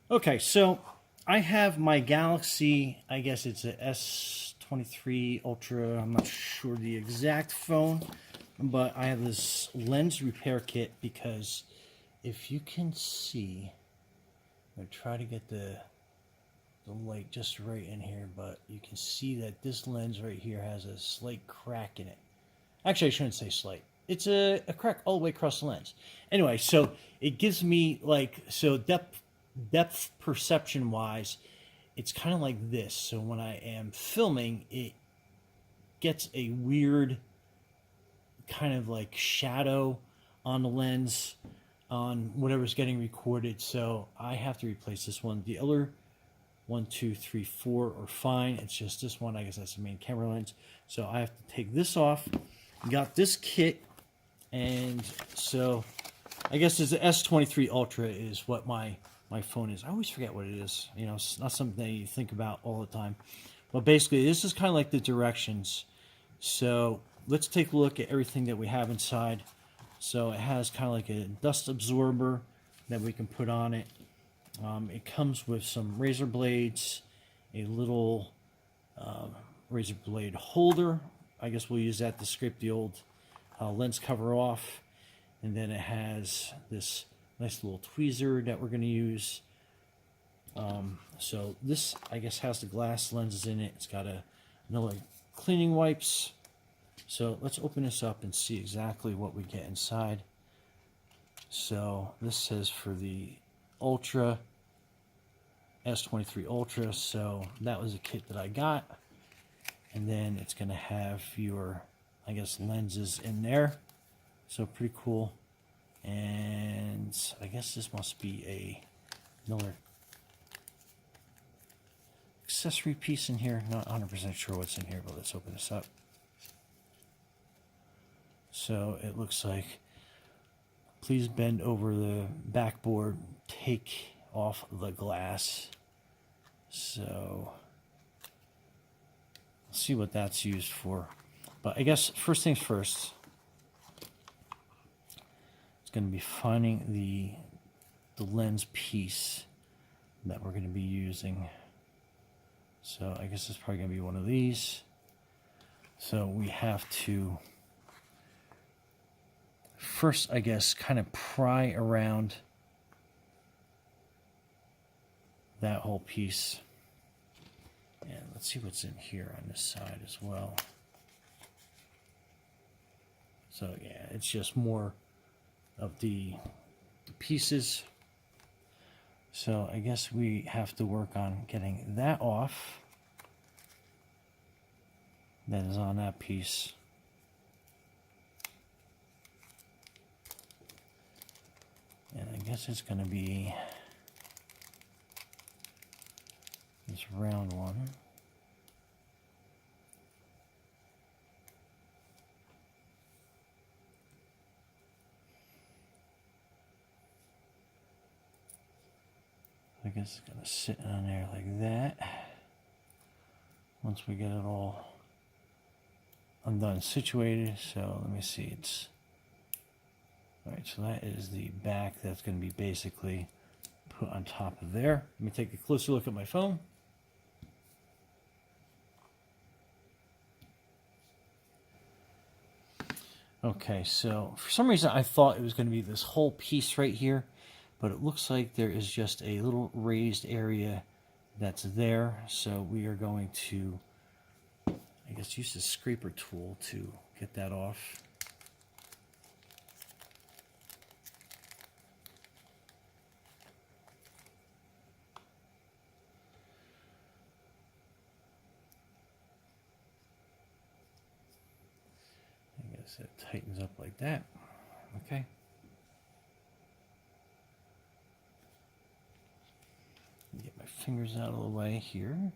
Okay, so I have my Galaxy, I guess it's a S23 Ultra. I'm not sure the exact phone, but I have this lens repair kit because if you can see, I'm going to try to get the light just right in here, but you can see that this lens right here has a slight crack in it. Actually, I shouldn't say slight. It's a crack all the way across the lens. Anyway, so it gives me like, so depth perception wise, it's kind of like this. So when I am filming, it gets a weird kind of like shadow on the lens on whatever's getting recorded. So I have to replace this one. The other 1, 2, 3, 4 are fine. It's just this one, I guess that's the main camera lens. So I have to take this off. Got this kit, and so I guess it's the S23 Ultra is what my phone is. I always forget what it is. You know, it's not something that you think about all the time. But basically, this is kind of like the directions. So let's take a look at everything that we have inside. So it has kind of like a dust absorber that we can put on it. It comes with some razor blades, a little razor blade holder. I guess we'll use that to scrape the old lens cover off. And then it has this nice little tweezer that we're going to use. So this, I guess, has the glass lenses in it. It's got another cleaning wipes. So let's open this up and see exactly what we get inside. So this says for the Ultra, S23 Ultra. So that was a kit that I got. And then it's going to have your, I guess, lenses in there. So pretty cool. And I guess this must be another accessory piece in here. Not 100% sure what's in here, but let's open this up. So it looks like, please bend over the backboard, take off the glass. So let's see what that's used for. But I guess first things first, it's going to be finding the lens piece that we're going to be using. So I guess it's probably going to be one of these. So we have to first, I guess, kind of pry around that whole piece. And let's see what's in here on this side as well. So yeah, it's just more of the pieces. So I guess we have to work on getting that off. That is on that piece. And I guess it's going to be this round one. I guess it's going to sit on there like that. Once we get it all undone, situated. So let me see. It's all right. So that is the back. That's going to be basically put on top of there. Let me take a closer look at my phone. Okay, so for some reason I thought it was going to be this whole piece right here, but it looks like there is just a little raised area that's there. So we are going to, I guess, use the scraper tool to get that off. I guess it tightens up like that. Okay. Get my fingers out of the way here.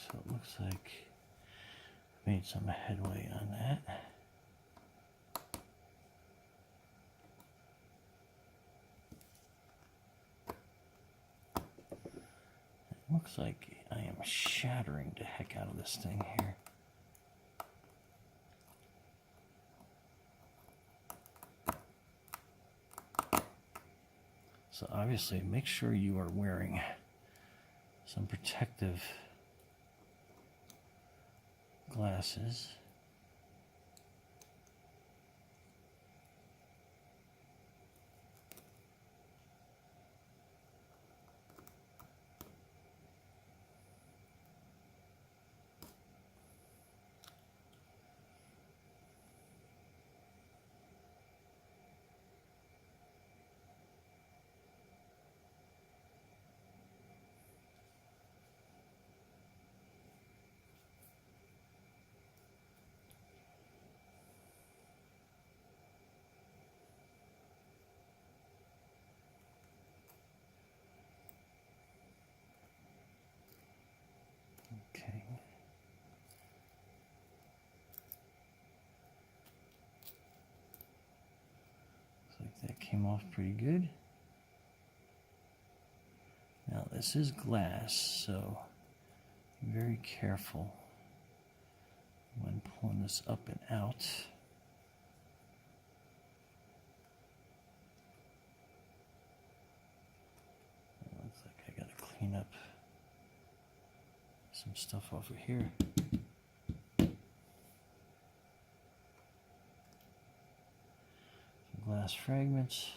So it looks like I made some headway on that. It looks like I am shattering the heck out of this thing here. So obviously make sure you are wearing some protective glasses. Okay. Looks like that came off pretty good. Now this is glass, so be very careful when pulling this up and out. It looks like I gotta clean up some stuff over here. Some glass fragments.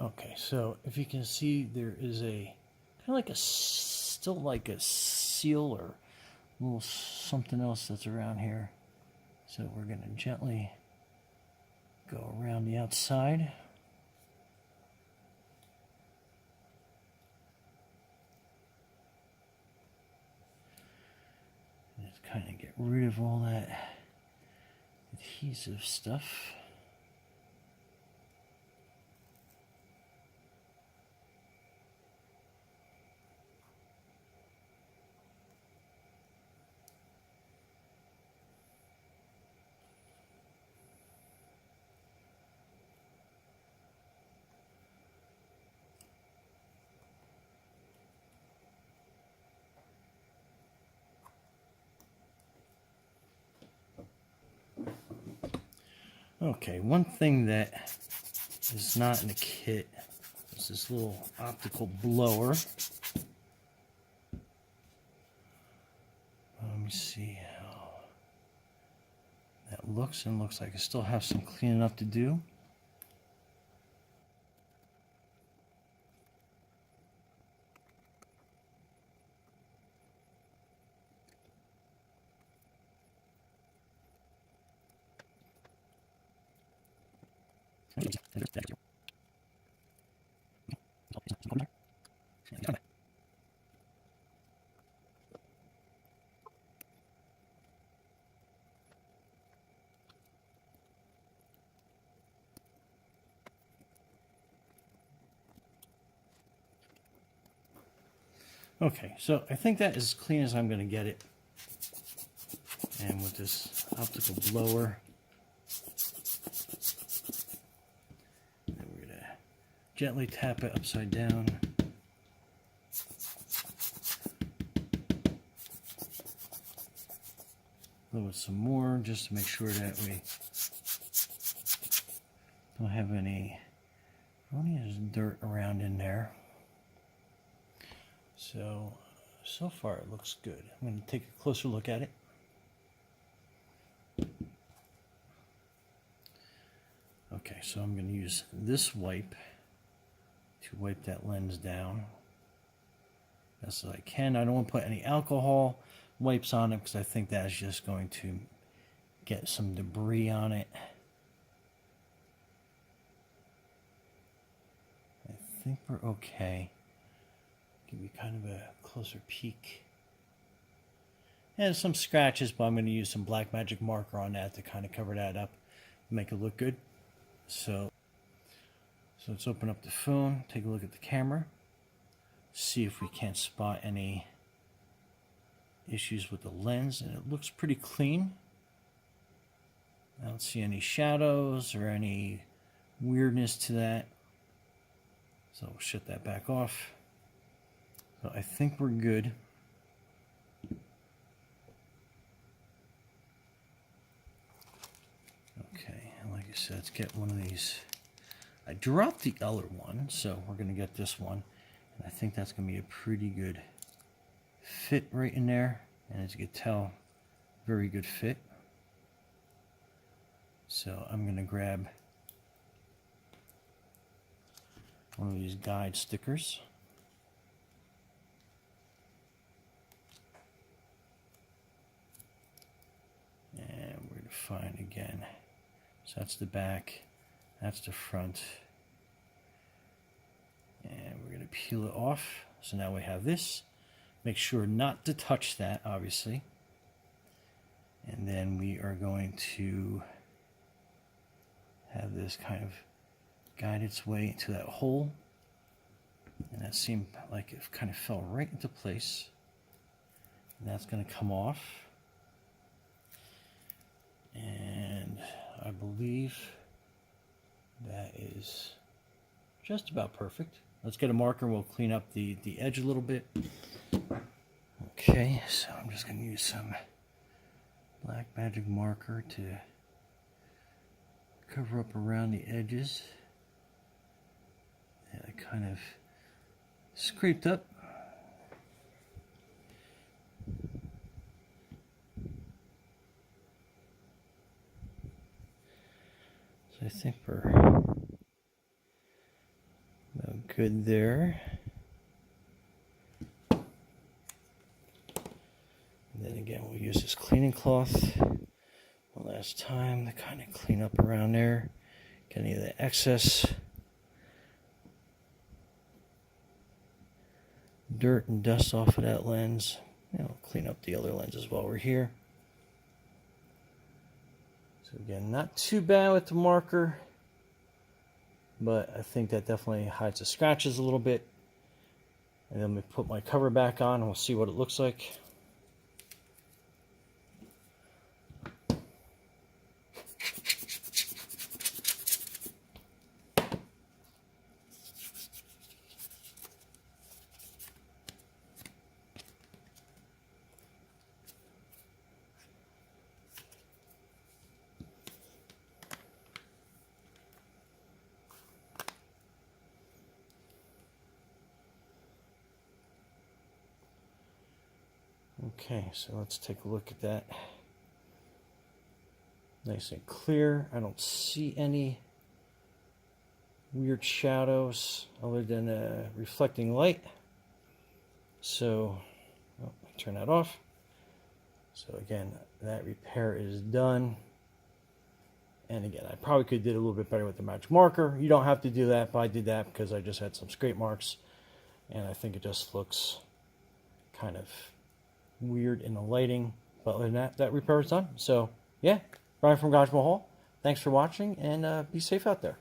Okay, so if you can see, there is a kind of like a still like a seal or a little something else that's around here. So we're going to gently go around the outside. And just kind of get rid of all that adhesive stuff. Okay, one thing that is not in the kit is this little optical blower. Let me see how that looks, and looks like I still have some cleaning up to do. Okay, so I think that is as clean as I'm going to get it. And with this optical blower, then we're going to gently tap it upside down. Blow it some more just to make sure that we don't have any dirt around in there. So far it looks good. I'm going to take a closer look at it. Okay, so I'm going to use this wipe to wipe that lens down best as I can. I don't want to put any alcohol wipes on it because I think that's just going to get some debris on it. I think we're okay. Give you kind of a closer peek. And some scratches, but I'm going to use some Blackmagic marker on that to kind of cover that up, make it look good. So let's open up the phone, take a look at the camera, see if we can't spot any issues with the lens, and it looks pretty clean. I don't see any shadows or any weirdness to that. So we'll shut that back off. So I think we're good. Okay, and like I said, let's get one of these. I dropped the other one, so we're going to get this one. And I think that's going to be a pretty good fit right in there. And as you can tell, very good fit. So I'm going to grab one of these guide stickers. And we're going to find again. So that's the back, that's the front. And we're going to peel it off. So now we have this. Make sure not to touch that, obviously. And then we are going to have this kind of guide its way into that hole. And that seemed like it kind of fell right into place. And that's going to come off. And I believe that is just about perfect. Let's get a marker and we'll clean up the edge a little bit. Okay, so I'm just going to use some Blackmagic marker to cover up around the edges. Yeah, I kind of scraped up. So I think we're about good there. And then again, we'll use this cleaning cloth one last time to kind of clean up around there, get any of the excess dirt and dust off of that lens. We'll clean up the other lenses while we're here. So again, not too bad with the marker, but I think that definitely hides the scratches a little bit. And then we put my cover back on and we'll see what it looks like. Okay, so let's take a look at that. Nice and clear. I don't see any weird shadows other than reflecting light. So, turn that off. So again, that repair is done. And again, I probably could have did a little bit better with the magic marker. You don't have to do that, but I did that because I just had some scrape marks. And I think it just looks kind of weird in the lighting. But other than that repair is done. So yeah, Brian from Garage Mahal. Thanks for watching and be safe out there.